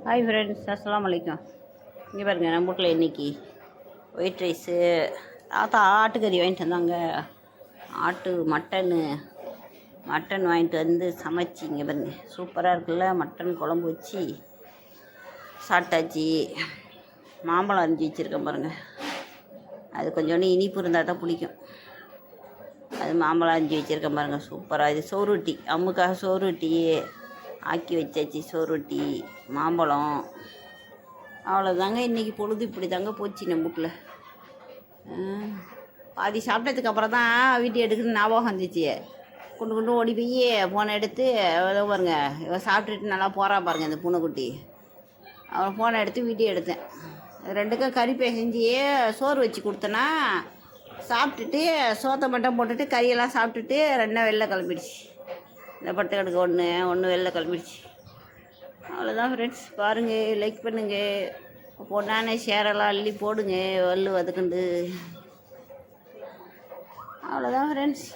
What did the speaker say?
Hi friends, அஸ்ஸலாமு அலைக்கும். இங்கே பாருங்கள், நம்ம வீட்டில் இன்றைக்கி ஒயிட் ரைஸு, ஆட்டுக்கறி வாங்கிட்டு வந்தாங்க. மட்டன் வாங்கிட்டு வந்து சமைச்சி, இங்கே பாருங்க சூப்பராக இருக்குல்ல. மட்டன் குழம்பு வச்சு சாப்பிட்டாச்சு. மாம்பழம் அரிஞ்சு வச்சுருக்கேன் பாருங்கள். அது கொஞ்சோண்டு இனிப்பு இருந்தால் தான் பிடிக்கும். அது மாம்பழம் அரிஞ்சு வச்சுருக்கேன் பாருங்கள், சூப்பராக. இது சோறுட்டி, அம்முக்காக சோறுட்டி ஆக்கி வச்சாச்சு. சோறுட்டி, மாம்பழம், அவ்வளோதாங்க. இன்றைக்கி பொழுது இப்படி தாங்க போச்சு நம்ம வீட்டில். பாதி சாப்பிட்டதுக்கு அப்புறம் தான் வீட்டு எடுக்கணும்னு ஞாபகம் வந்துச்சு. கொண்டு ஓடி போய் ஃபோனை எடுத்து பாருங்க, இவன் சாப்பிட்டுட்டு நல்லா போகிறா பாருங்கள் இந்த பூனைக்குட்டி. அவன் ஃபோனை எடுத்து வீடியோ எடுத்தேன். ரெண்டுக்கும் கறி பேசஞ்சி சோறு வச்சு கொடுத்தேன்னா சாப்பிட்டுட்டு சோத்தை மட்டும் போட்டுட்டு கறியெல்லாம் சாப்பிட்டுட்டு ரெண்டும் வெளில கிளம்பிடுச்சு. இந்த பட்டுக்கடுக்கு ஒன்று வெளில கிளம்பிடுச்சு. அவ்வளோதான் ஃப்ரெண்ட்ஸ். பாருங்கள், லைக் பண்ணுங்கள், பொண்ணானே ஷேரெல்லாம் அள்ளி போடுங்க, வல்லு வதக்குண்டு. அவ்வளோதான் ஃப்ரெண்ட்ஸ்.